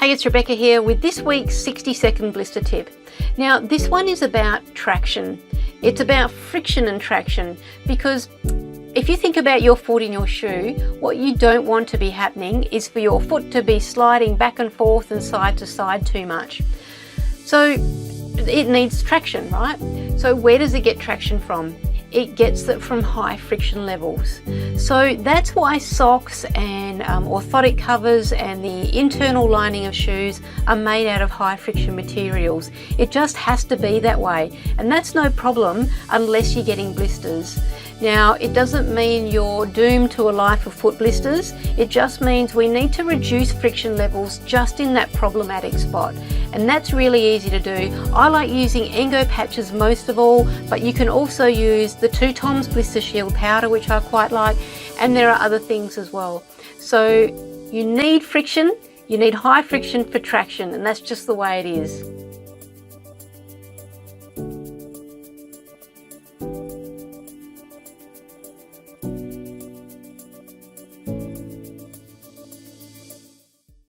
Hey, it's Rebecca here with this week's 60-second blister tip. Now, this one is about traction. It's about friction and traction, because if you think about your foot in your shoe, what you don't want to be happening is for your foot to be sliding back and forth and side to side too much. So it needs traction, right? So where does it get traction from? It gets it from high friction levels. So that's why socks and orthotic covers and the internal lining of shoes are made out of high friction materials. It just has to be that way, and that's no problem unless you're getting blisters. Now, it doesn't mean you're doomed to a life of foot blisters. It just means we need to reduce friction levels just in that problematic spot. And that's really easy to do. I like using Engo patches most of all, but you can also use the 2 Toms Blister Shield powder, which I quite like, and there are other things as well. So you need friction, you need high friction for traction, and that's just the way it is.